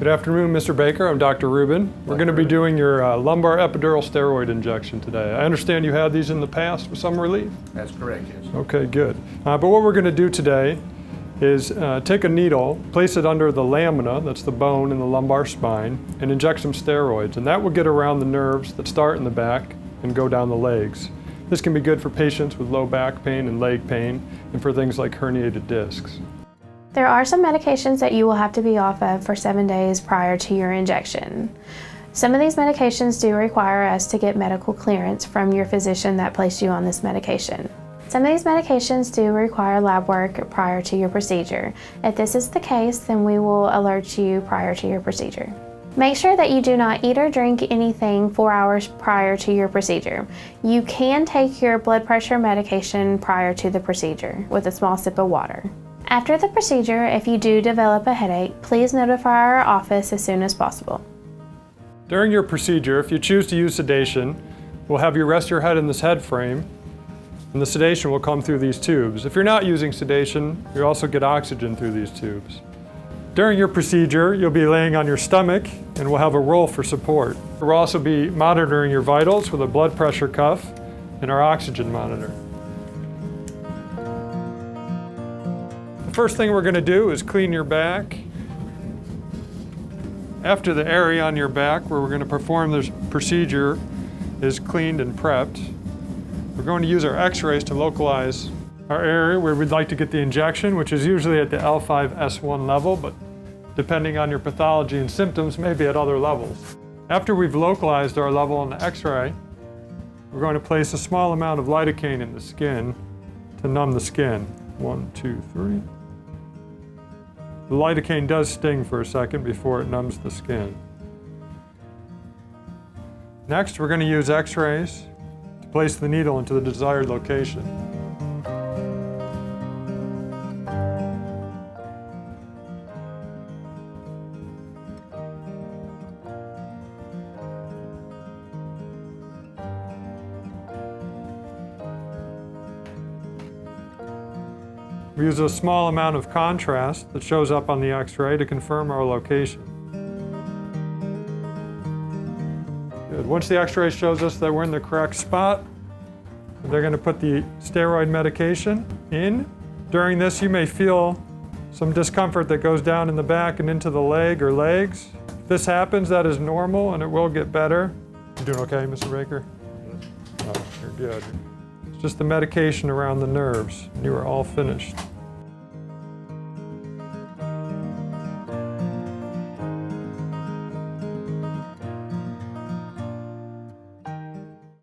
Good afternoon, Mr. Baker. I'm Dr. Rubin. We're going to be doing your lumbar epidural steroid injection today. I understand you had these in the past with some relief? That's correct, yes. Okay, good. But what we're going to do today is take a needle, place it under the lamina, that's the bone in the lumbar spine, and inject some steroids. And that will get around the nerves that start in the back and go down the legs. This can be good for patients with low back pain and leg pain, and for things like herniated discs. There are some medications that you will have to be off of for 7 days prior to your injection. Some of these medications do require us to get medical clearance from your physician that placed you on this medication. Some of these medications do require lab work prior to your procedure. If this is the case, then we will alert you prior to your procedure. Make sure that you do not eat or drink anything 4 hours prior to your procedure. You can take your blood pressure medication prior to the procedure with a small sip of water. After the procedure, if you do develop a headache, please notify our office as soon as possible. During your procedure, if you choose to use sedation, we'll have you rest your head in this head frame, and the sedation will come through these tubes. If you're not using sedation, you also get oxygen through these tubes. During your procedure, you'll be laying on your stomach, and we'll have a roll for support. We'll also be monitoring your vitals with a blood pressure cuff and our oxygen monitor. The first thing we're going to do is clean your back. After the area on your back where we're going to perform this procedure is cleaned and prepped, we're going to use our x-rays to localize our area where we'd like to get the injection, which is usually at the L5-S1 level, but depending on your pathology and symptoms, may be at other levels. After we've localized our level on the x-ray, we're going to place a small amount of lidocaine in the skin to numb the skin. 1, 2, 3. The lidocaine does sting for a second before it numbs the skin. Next, we're going to use x-rays to place the needle into the desired location. We use a small amount of contrast that shows up on the x-ray to confirm our location. Good. Once the x-ray shows us that we're in the correct spot, they're going to put the steroid medication in. During this, you may feel some discomfort that goes down in the back and into the leg or legs. If this happens, that is normal and it will get better. You doing okay, Mr. Baker? Oh, you're good. It's just the medication around the nerves, and you are all finished.